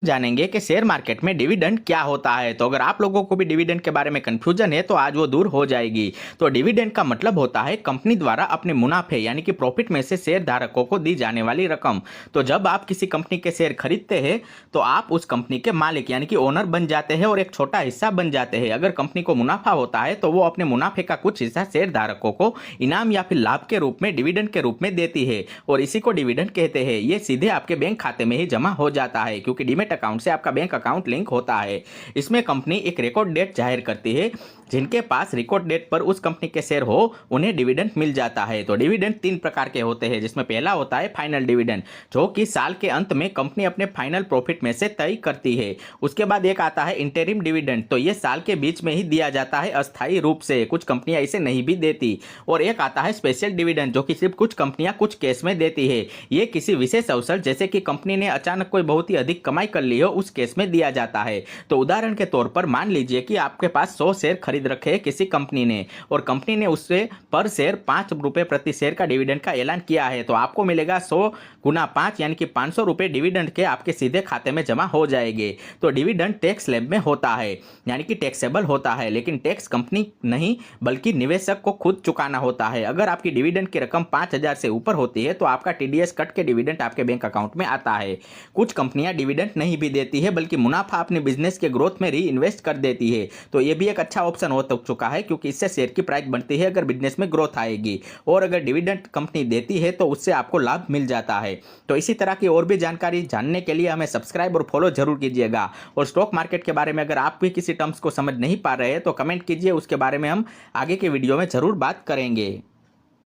जानेंगे कि share market में डिविडेंड क्या होता है। तो अगर आप लोगों को भी डिविडेंड के बारे में कंफ्यूजन है तो आज वो दूर हो जाएगी। तो डिविडेंड का मतलब होता है कंपनी द्वारा अपने मुनाफे यानी कि प्रॉफिट में से शेयर धारकों को दी जाने वाली रकम। तो जब आप किसी कंपनी के शेयर खरीदते हैं तो आप उस कंपनी के मालिक यानी कि ओनर बन जाते हैं और एक छोटा हिस्सा बन जाते हैं। अगर कंपनी को मुनाफा होता है तो वो अपने मुनाफे का कुछ हिस्सा शेयर धारकों को इनाम या फिर लाभ के रूप में डिविडेंड के रूप में देती है और इसी को डिविडेंड कहते हैं। ये सीधे आपके बैंक खाते में ही जमा हो जाता है क्योंकि डीमेट अकाउंट से आपका बैंक अकाउंट लिंक होता है। इसमें कंपनी एक रिकॉर्ड डेट जाहिर करती है, जिनके पास रिकॉर्ड डेट पर उस कंपनी के शेयर हो उन्हें डिविडेंड मिल जाता है। तो डिविडेंड 3 प्रकार के होते हैं, जिसमें पहला होता है फाइनल डिविडेंड, जो कि साल के अंत में कंपनी अपने फाइनल प्रॉफिट में से तय करती है। उसके बाद एक आता है इंटरिम डिविडेंड, तो ये साल के बीच में ही दिया जाता है अस्थायी रूप से, कुछ कंपनियां इसे नहीं भी देती। और एक आता है स्पेशल डिविडेंड, जो कि सिर्फ कुछ कंपनियां कुछ केस में देती है। ये किसी विशेष अवसर जैसे कि कंपनी ने अचानक कोई बहुत ही अधिक कमाई कर ली हो उस केस में दिया जाता है। तो उदाहरण के तौर पर मान लीजिए कि आपके पास 100 शेयर खरीद रखे हैं किसी कंपनी ने और कंपनी ने उससे पर शेयर 5 रुपए प्रति शेयर का डिविडेंड का ऐलान किया है, तो आपको मिलेगा 100 गुना 5 यानी कि 500 रुपए डिविडेंड के आपके सीधे खाते में जमा हो जाएंगे। तो डिविडेंड टैक्स स्लैब में होता है यानी कि टैक्सेबल होता है, लेकिन टैक्स कंपनी नहीं बल्कि निवेशक को खुद चुकाना होता है। अगर आपकी डिविडेंड की रकम 5,000 से ऊपर होती है तो आपका टीडीएस कट के डिविडेंड आपके बैंक अकाउंट में आता है। कुछ कंपनियां डिविडेंड नहीं भी देती है बल्कि मुनाफा अपने बिजनेस के ग्रोथ में री इन्वेस्ट कर देती है। तो ये भी एक अच्छा ऑप्शन हो चुका है क्योंकि इससे शेयर की प्राइस बढ़ती है अगर बिजनेस में ग्रोथ आएगी, और अगर डिविडेंड कंपनी देती है तो उससे आपको लाभ मिल जाता है। तो इसी तरह की और भी जानकारी जानने के लिए हमें सब्सक्राइब और फॉलो जरूर कीजिएगा। और स्टॉक मार्केट के बारे में अगर आप भी किसी टर्म्स को समझ नहीं पा रहे हैं तो कमेंट कीजिए, उसके बारे में हम आगे के वीडियो में जरूर बात करेंगे।